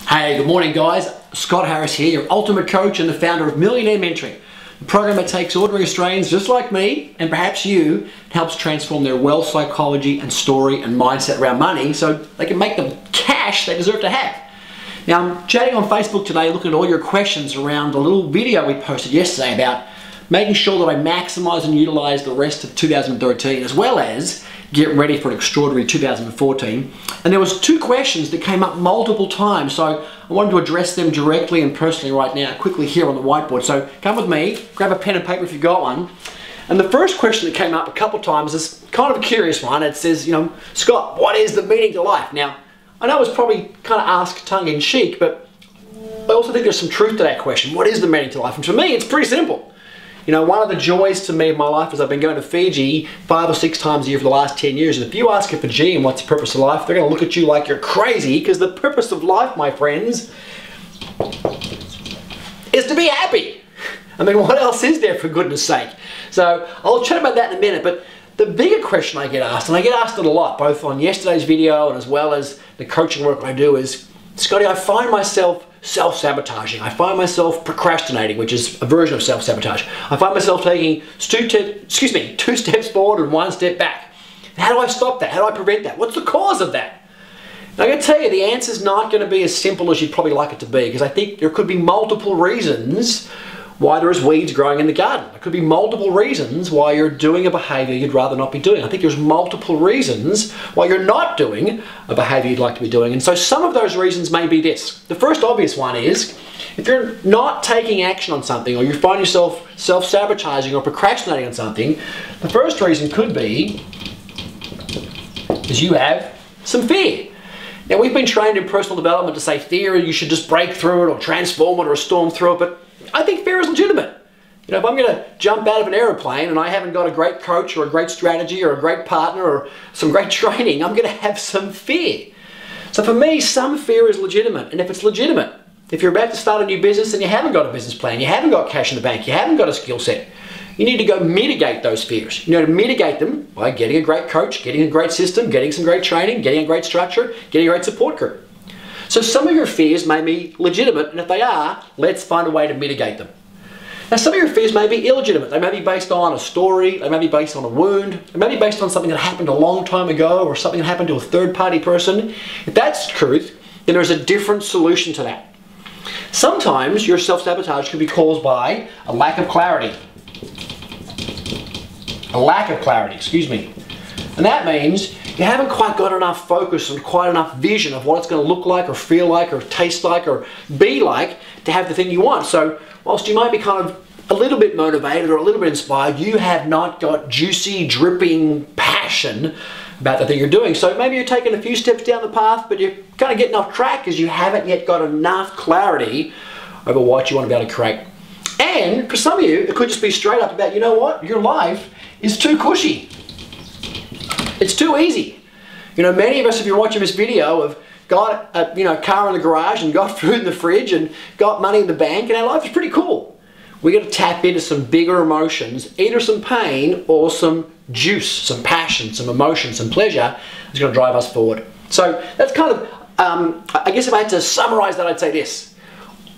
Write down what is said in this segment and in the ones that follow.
Hey, good morning guys. Scott Harris here, your ultimate coach and the founder of Millionaire Mentoring, a program that takes ordinary Australians just like me and perhaps you and helps transform their wealth psychology and story and mindset around money so they can make the cash they deserve to have. Now, I'm chatting on Facebook today looking at all your questions around the little video we posted yesterday about making sure that I maximize and utilize the rest of 2013 as well as get ready for an extraordinary 2014. And there was two questions that came up multiple times, so I wanted to address them directly and personally right now, quickly here on the whiteboard. So come with me, grab a pen and paper if you've got one. And the first question that came up a couple times is kind of a curious one. It says, Scott, what is the meaning to life? Now, I know it's probably kind of asked tongue-in-cheek, but I also think there's some truth to that question. What is the meaning to life? And for me, it's pretty simple. One of the joys to me of my life is I've been going to Fiji 5 or 6 times a year for the last 10 years. And if you ask a Fijian what's the purpose of life, they're going to look at you like you're crazy, because the purpose of life, my friends, is to be happy. I mean, what else is there, for goodness sake? So I'll chat about that in a minute, but the bigger question I get asked, and I get asked it a lot, both on yesterday's video and as well as the coaching work I do, is, Scotty, I find myself self-sabotaging. I find myself procrastinating, which is a version of self-sabotage. I find myself taking 2 steps forward and 1 step back. How do I stop that? How do I prevent that? What's the cause of that? And I'm going to tell you, the answer is not going to be as simple as you'd probably like it to be, because I think there could be multiple reasons why there is weeds growing in the garden. There could be multiple reasons why you're doing a behavior you'd rather not be doing. I think there's multiple reasons why you're not doing a behavior you'd like to be doing. And so some of those reasons may be this. The first obvious one is, if you're not taking action on something, or you find yourself self-sabotaging or procrastinating on something, the first reason could be is you have some fear. Now, we've been trained in personal development to say fear, you should just break through it or transform it or storm through it, but I think fear is legitimate. If I'm going to jump out of an aeroplane and I haven't got a great coach or a great strategy or a great partner or some great training, I'm going to have some fear. So for me, some fear is legitimate. And if it's legitimate, if you're about to start a new business and you haven't got a business plan, you haven't got cash in the bank, you haven't got a skill set, you need to go mitigate those fears. You know, to mitigate them by getting a great coach, getting a great system, getting some great training, getting a great structure, getting a great support group. So some of your fears may be legitimate, and if they are, let's find a way to mitigate them. Now, some of your fears may be illegitimate. They may be based on a story, they may be based on a wound, they may be based on something that happened a long time ago or something that happened to a third-party person. If that's truth, then there's a different solution to that. Sometimes your self-sabotage can be caused by a lack of clarity. And that means you haven't quite got enough focus and quite enough vision of what it's going to look like or feel like or taste like or be like to have the thing you want. So whilst you might be kind of a little bit motivated or a little bit inspired, you have not got juicy, dripping passion about the thing you're doing. So maybe you're taking a few steps down the path, but you're kind of getting off track because you haven't yet got enough clarity over what you want to be able to create. And for some of you, it could just be straight up about, you know what, your life is too cushy. It's too easy. Many of us, if you're watching this video, have got a car in the garage and got food in the fridge and got money in the bank, and our life is pretty cool. We got to tap into some bigger emotions, either some pain or some juice, some passion, some emotion, some pleasure that's going to drive us forward. So that's kind of, I guess if I had to summarize that, I'd say this.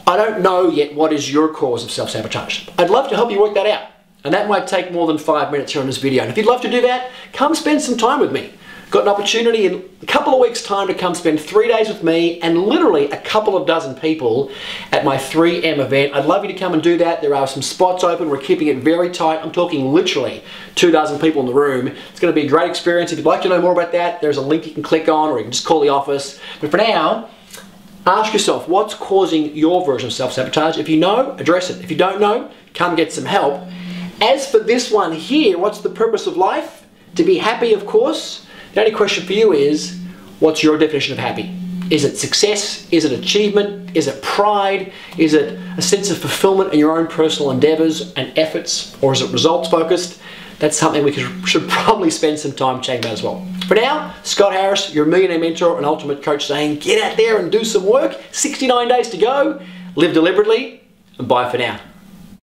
I don't know yet what is your cause of self-sabotage. I'd love to help you work that out. And that might take more than 5 minutes here on this video. And if you'd love to do that, come spend some time with me. Got an opportunity in a couple of weeks' time to come spend 3 days with me and literally a couple of dozen people at my 3M event. I'd love you to come and do that. There are some spots open. We're keeping it very tight. I'm talking literally 2 dozen people in the room. It's going to be a great experience. If you'd like to know more about that, there's a link you can click on, or you can just call the office. But for now, ask yourself, what's causing your version of self-sabotage? If you know, address it. If you don't know, come get some help. As for this one here, what's the purpose of life? To be happy, of course. The only question for you is, what's your definition of happy? Is it success? Is it achievement? Is it pride? Is it a sense of fulfillment in your own personal endeavors and efforts? Or is it results focused? That's something we should probably spend some time chatting about as well. For now, Scott Harris, your millionaire mentor and ultimate coach, saying get out there and do some work. 69 days to go. Live deliberately, and bye for now.